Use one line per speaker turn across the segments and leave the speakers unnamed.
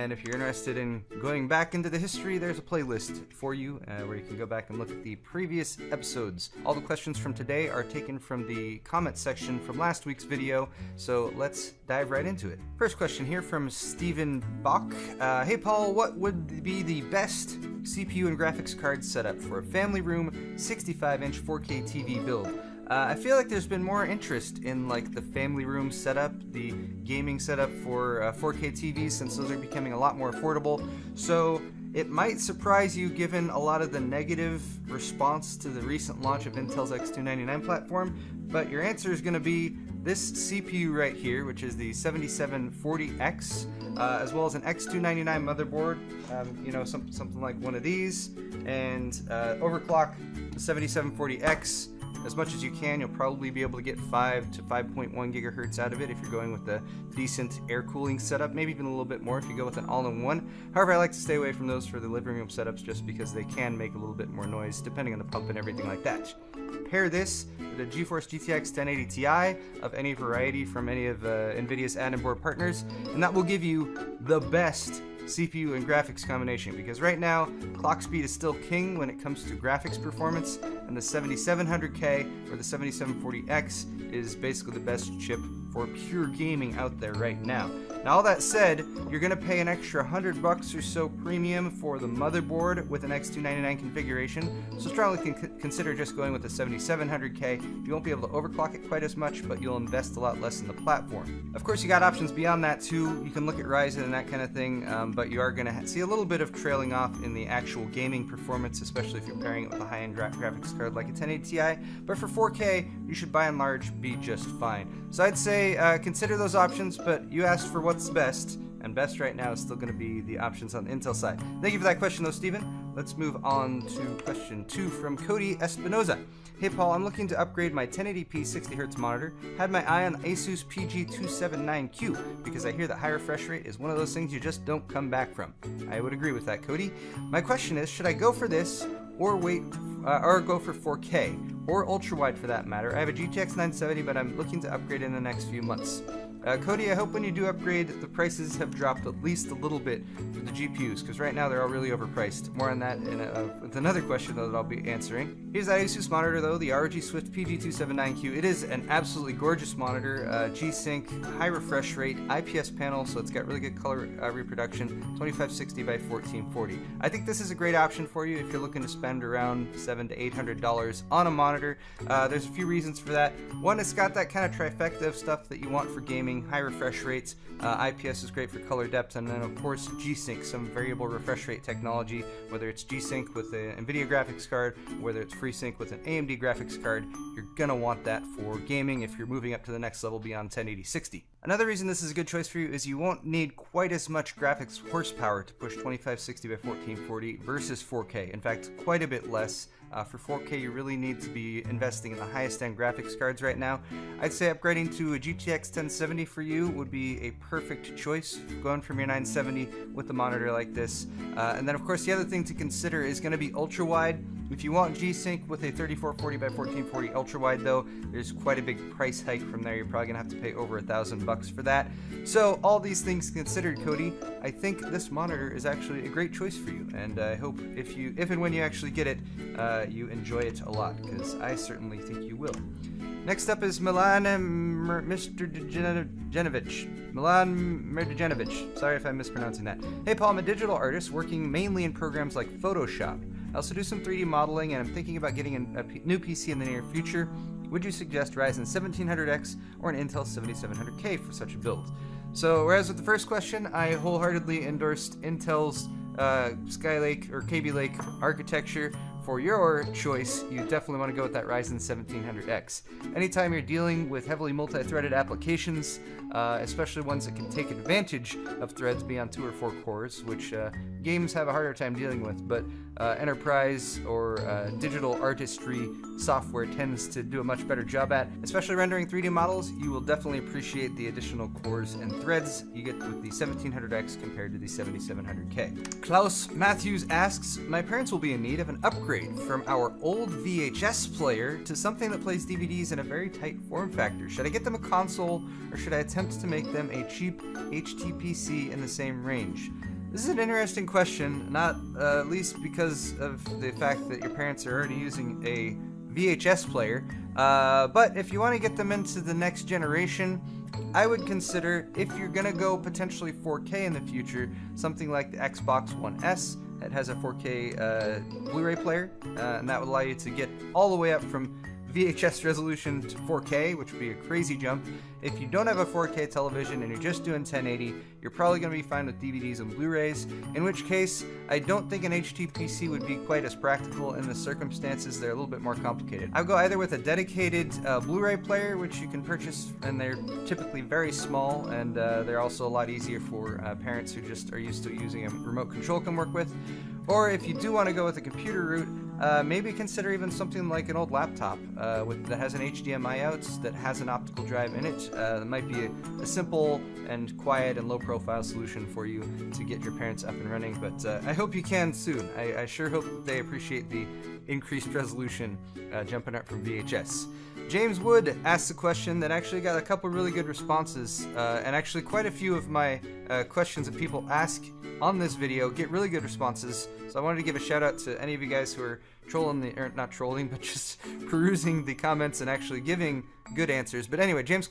and if you're interested in going back into the history, there's a playlist for you where you can go back and look at the previous episodes. All the questions from today are taken from the comment section from last week's video, so let's dive right into it. First question here from Stephen Bach. Hey Paul, what would be the best CPU and graphics card setup for a family room 65-inch 4K TV build? I feel like there's been more interest in like the family room setup, the gaming setup for 4K TVs, since those are becoming a lot more affordable. So it might surprise you given a lot of the negative response to the recent launch of Intel's X299 platform, but your answer is going to be this CPU right here, which is the 7740X, as well as an X299 motherboard, something like one of these, and overclock the 7740X as much as you can. You'll probably be able to get 5 to 5.1 gigahertz out of it if you're going with a decent air cooling setup, maybe even a little bit more if you go with an all-in-one. However, I like to stay away from those for the living room setups just because they can make a little bit more noise depending on the pump and everything like that. Pair this with a GeForce GTX 1080 Ti of any variety from any of NVIDIA's add-in board partners, and that will give you the best CPU and graphics combination, because right now clock speed is still king when it comes to graphics performance, and the 7700K or the 7740X is basically the best chip for pure gaming out there right now. Now all that said, you're going to pay an extra $100 or so premium for the motherboard with an X299 configuration, so strongly consider just going with the 7700K. You won't be able to overclock it quite as much, but you'll invest a lot less in the platform. Of course, you got options beyond that too. You can look at Ryzen and that kind of thing, but you are going to see a little bit of trailing off in the actual gaming performance, especially if you're pairing it with a high-end graphics card like a 1080 Ti. But for 4K, you should by and large be just fine. So I'd say consider those options, but you asked for what's best, and best right now is still going to be the options on the Intel side. Thank you for that question though, Stephen. Let's move on to question 2 from Cody Espinoza. Hey Paul, I'm looking to upgrade my 1080p 60Hz monitor. Had my eye on Asus PG279Q because I hear that high refresh rate is one of those things you just don't come back from. I would agree with that, Cody. My question is, should I go for this or wait or go for 4K or ultra wide for that matter? I have a GTX 970, but I'm looking to upgrade in the next few months. Cody, I hope when you do upgrade, the prices have dropped at least a little bit for the GPUs, because right now they're all really overpriced. More on that with another question though that I'll be answering. Here's that Asus monitor though, the ROG Swift PG279Q. It is an absolutely gorgeous monitor, G-Sync, high refresh rate, IPS panel, so it's got really good color reproduction, 2560 by 1440. I think this is a great option for you if you're looking to spend around $700 to $800 on a monitor. There's a few reasons for that. One, it's got that kind of trifecta of stuff that you want for gaming. High refresh rates, IPS is great for color depth, and then of course G-Sync, some variable refresh rate technology, whether it's G-Sync with an NVIDIA graphics card, whether it's FreeSync with an AMD graphics card, you're gonna want that for gaming if you're moving up to the next level beyond 1080-60. Another reason this is a good choice for you is you won't need quite as much graphics horsepower to push 2560 by 1440 versus 4K. In fact, quite a bit less. For 4K, you really need to be investing in the highest end graphics cards right now. I'd say upgrading to a GTX 1070 for you would be a perfect choice, going from your 970 with a monitor like this. And then of course the other thing to consider is going to be ultra wide. If you want G-Sync with a 3440 by 1440 ultra wide though, there's quite a big price hike from there. You're probably gonna have to pay over $1,000 for that. So all these things considered, Cody, I think this monitor is actually a great choice for you, and I hope if and when you actually get it, you enjoy it a lot, because I certainly think you will. Next up is Milan Mrdjenovic. Sorry if I'm mispronouncing that. Hey Paul, I'm a digital artist working mainly in programs like Photoshop. I also do some 3D modeling, and I'm thinking about getting a new PC in the near future. Would you suggest Ryzen 1700X or an Intel 7700K for such a build? So, whereas with the first question, I wholeheartedly endorsed Intel's Skylake or Kaby Lake architecture. For your choice, you definitely want to go with that Ryzen 1700X. Anytime you're dealing with heavily multi-threaded applications, especially ones that can take advantage of threads beyond 2 or 4 cores, which games have a harder time dealing with, but enterprise or digital artistry software tends to do a much better job at. Especially rendering 3D models, you will definitely appreciate the additional cores and threads you get with the 1700X compared to the 7700K. Klaus Matthews asks, my parents will be in need of an upgrade from our old VHS player to something that plays DVDs in a very tight form factor. Should I get them a console, or should I attempt to make them a cheap HTPC in the same range? This is an interesting question, not least because of the fact that your parents are already using a VHS player. But if you want to get them into the next generation, I would consider, if you're going to go potentially 4K in the future, something like the Xbox One S. It has a 4K Blu-ray player, and that would allow you to get all the way up from VHS resolution to 4K, which would be a crazy jump. If you don't have a 4K television and you're just doing 1080, you're probably going to be fine with DVDs and Blu-rays, in which case I don't think an HD PC would be quite as practical in the circumstances. They're a little bit more complicated. I would go either with a dedicated Blu-ray player, which you can purchase, and they're typically very small, and they're also a lot easier for parents who just are used to using a remote control can work with. Or if you do want to go with a computer route, maybe consider even something like an old laptop that has an HDMI out, that has an optical drive in it. That might be a simple and quiet and low-profile solution for you to get your parents up and running, but I hope you can soon. I sure hope that they appreciate the increased resolution jumping up from VHS. James Wood asked a question that actually got a couple really good responses, and actually quite a few of my questions that people ask on this video get really good responses, so I wanted to give a shout out to any of you guys who are trolling or not trolling, but just perusing the comments and actually giving good answers. But anyway, James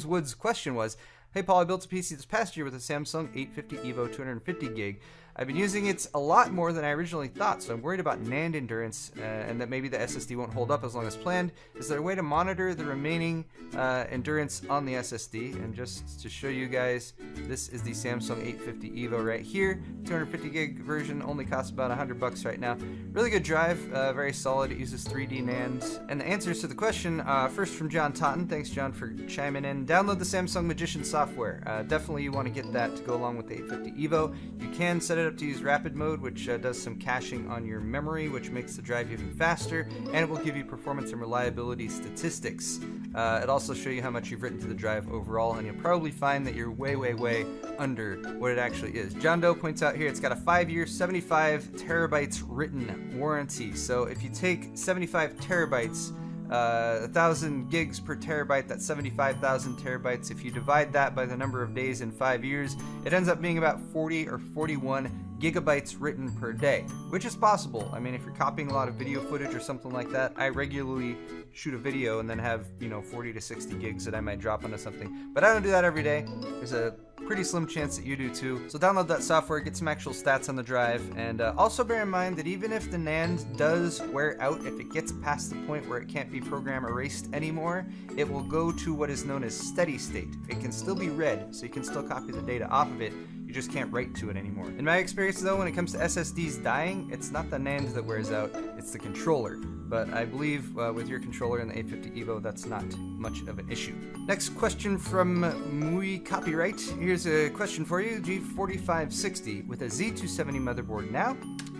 Wood's question was, hey Paul, I built a PC this past year with a Samsung 850 EVO 250 gig. I've been using it a lot more than I originally thought, so I'm worried about NAND endurance and that maybe the SSD won't hold up as long as planned. Is there a way to monitor the remaining endurance on the SSD? And just to show you guys, this is the Samsung 850 EVO right here. 250 gig version only costs about $100 right now. Really good drive, very solid. It uses 3D NAND. And the answers to the question, first from John Totten. Thanks, John, for chiming in. Download the Samsung Magician software. Definitely you want to get that to go along with the 850 EVO. You can set it up to use rapid mode, which does some caching on your memory, which makes the drive even faster, and it will give you performance and reliability statistics. It also show you how much you've written to the drive overall, and you'll probably find that you're way under what it actually is. John Doe points out here it's got a 5-year 75 terabytes written warranty. So if you take 75 terabytes, 1,000 gigs per terabyte, that's 75,000 terabytes. If you divide that by the number of days in 5 years, it ends up being about 40 or 41 gigabytes written per day, which is possible. I mean, if you're copying a lot of video footage or something like that, I regularly shoot a video and then have, 40 to 60 gigs that I might drop onto something, but I don't do that every day. There's a pretty slim chance that you do too. So download that software, get some actual stats on the drive, and also bear in mind that even if the NAND does wear out, if it gets past the point where it can't be program erased anymore, it will go to what is known as steady state. It can still be read, so you can still copy the data off of it. You just can't write to it anymore. In my experience though, when it comes to SSDs dying, it's not the NAND that wears out, it's the controller. But I believe with your controller in the 850 EVO, that's not much of an issue. Next question from Mui Copyright. Here's a question for you. G4560 with a Z270 motherboard now,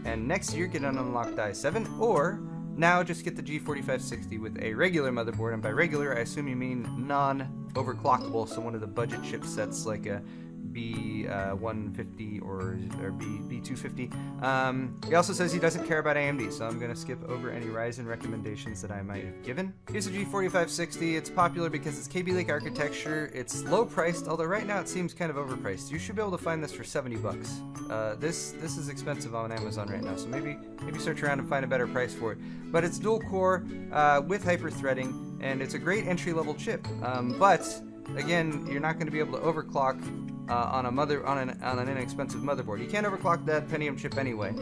and next year get an unlocked i7, or now just get the G4560 with a regular motherboard, and by regular I assume you mean non-overclockable, so one of the budget chipsets like a B150 or B250. He also says he doesn't care about AMD, so I'm going to skip over any Ryzen recommendations that I might have given. Here's a G4560. It's popular because it's Kaby Lake architecture. It's low priced, although right now it seems kind of overpriced. You should be able to find this for $70. This is expensive on Amazon right now, so maybe search around and find a better price for it. But it's dual core with hyper-threading, and it's a great entry-level chip. But again, you're not going to be able to overclock on an inexpensive motherboard. You can't overclock that Pentium chip anyway.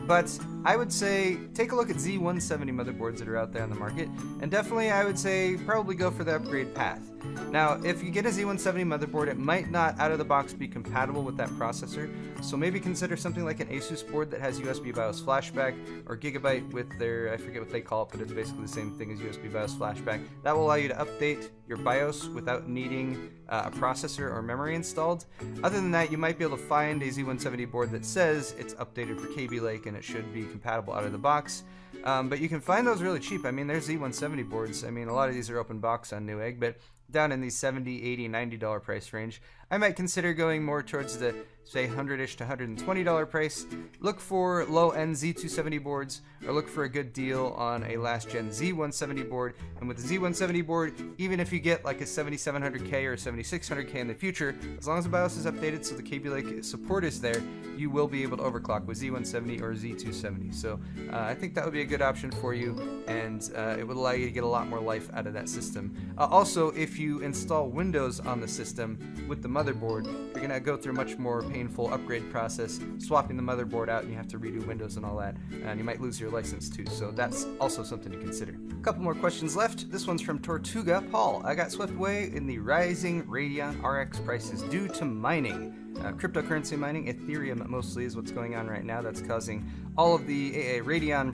But I would say take a look at Z170 motherboards that are out there on the market, and definitely I would say probably go for the upgrade path. Now, if you get a Z170 motherboard, it might not out of the box be compatible with that processor, so maybe consider something like an Asus board that has USB BIOS flashback, or Gigabyte with their, I forget what they call it, but it's basically the same thing as USB BIOS flashback. That will allow you to update your BIOS without needing a processor or memory installed. Other than that, you might be able to find a Z170 board that says it's updated for Kaby Lake and it should be compatible out of the box. But you can find those really cheap. I mean, there's Z170 boards. I mean, a lot of these are open box on Newegg, but down in the $70, $80, $90 price range. I might consider going more towards the, say, $100-ish to $120 price. Look for low-end Z270 boards, or look for a good deal on a last-gen Z170 board. And with the Z170 board, even if you get like a 7700K or a 7600K in the future, as long as the BIOS is updated so the Kaby Lake support is there, you will be able to overclock with Z170 or Z270. So I think that would be a good option for you, and it would allow you to get a lot more life out of that system. Also, if you install Windows on the system with the motherboard, you're going to go through a much more painful upgrade process, swapping the motherboard out, and you have to redo Windows and all that, and you might lose your license too, so that's also something to consider. A couple more questions left. This one's from Tortuga Paul. I got swept away in the rising Radeon RX prices due to mining. Cryptocurrency mining, Ethereum mostly is what's going on right now. That's causing all of the AA Radeon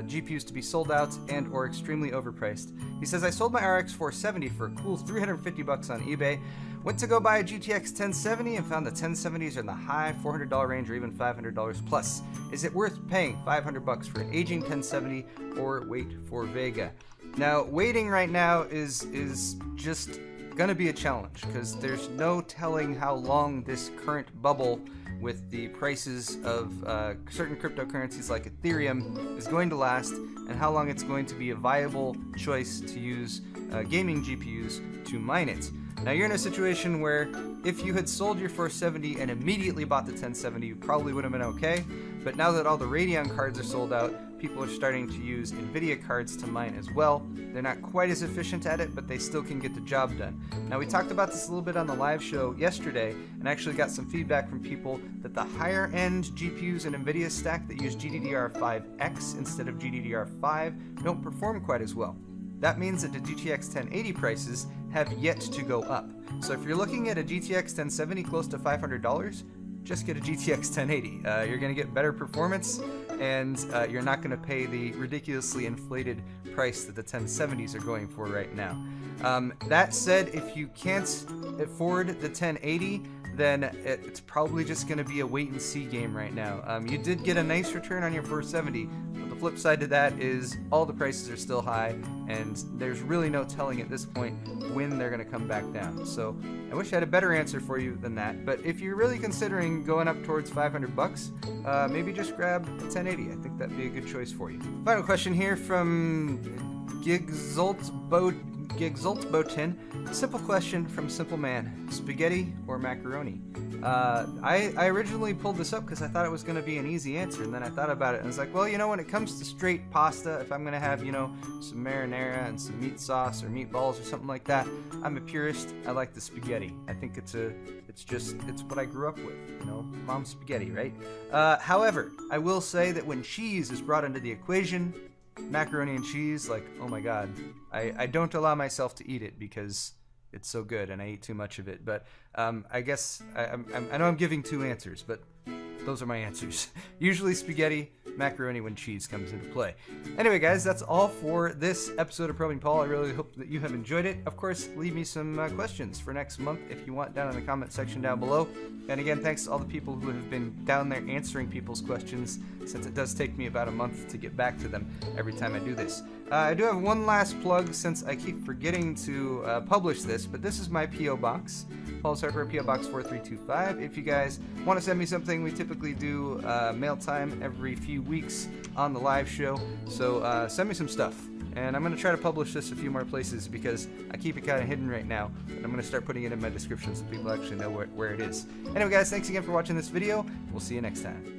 GPUs to be sold out and or extremely overpriced. He says, I sold my RX 470 for a cool $350 on eBay. Went to go buy a GTX 1070 and found the 1070s are in the high $400 range or even $500 plus. Is it worth paying $500 for an aging 1070 or wait for Vega? Now, waiting right now is just gonna be a challenge because there's no telling how long this current bubble with the prices of certain cryptocurrencies like Ethereum is going to last, and how long it's going to be a viable choice to use gaming GPUs to mine it. Now you're in a situation where if you had sold your 470 and immediately bought the 1070, you probably would have been okay, but now that all the Radeon cards are sold out, people are starting to use NVIDIA cards to mine as well. They're not quite as efficient at it, but they still can get the job done. Now we talked about this a little bit on the live show yesterday, and actually got some feedback from people that the higher end GPUs in NVIDIA stack that use GDDR5X instead of GDDR5 don't perform quite as well. That means that the GTX 1080 prices have yet to go up. So if you're looking at a GTX 1070 close to $500, just get a GTX 1080. You're going to get better performance, and you're not going to pay the ridiculously inflated price that the 1070s are going for right now. That said, if you can't afford the 1080, then it's probably just going to be a wait-and-see game right now. You did get a nice return on your 470, but the flip side to that is all the prices are still high, and there's really no telling at this point when they're going to come back down. So I wish I had a better answer for you than that, but if you're really considering going up towards $500, maybe just grab a 1080. I think that'd be a good choice for you. Final question here from Gigzultbotin. Simple question from Simple Man. Spaghetti or macaroni? I originally pulled this up because I thought it was going to be an easy answer, and then I thought about it and I was like, well, you know, when it comes to straight pasta, if I'm going to have, you know, some marinara and some meat sauce or meatballs or something like that, I'm a purist. I like the spaghetti. I think it's what I grew up with, you know, mom's spaghetti, right? However, I will say that when cheese is brought into the equation, macaroni and cheese, like, oh my god, I don't allow myself to eat it because it's so good and I eat too much of it. But I guess I know I'm giving two answers, but those are my answers. Usually spaghetti, macaroni when cheese comes into play. Anyway, guys, that's all for this episode of Probing Paul. I really hope that you have enjoyed it. Of course, leave me some questions for next month if you want down in the comment section down below. And again, thanks to all the people who have been down there answering people's questions, since it does take me about a month to get back to them every time I do this. I do have one last plug since I keep forgetting to publish this, but this is my P.O. Box. Paul's Hardware, P.O. Box 4325. If you guys want to send me something, we typically do mail time every few weeks on the live show, so send me some stuff. And I'm going to try to publish this a few more places because I keep it kind of hidden right now, but I'm going to start putting it in my description so people actually know where it is. Anyway, guys, thanks again for watching this video. We'll see you next time.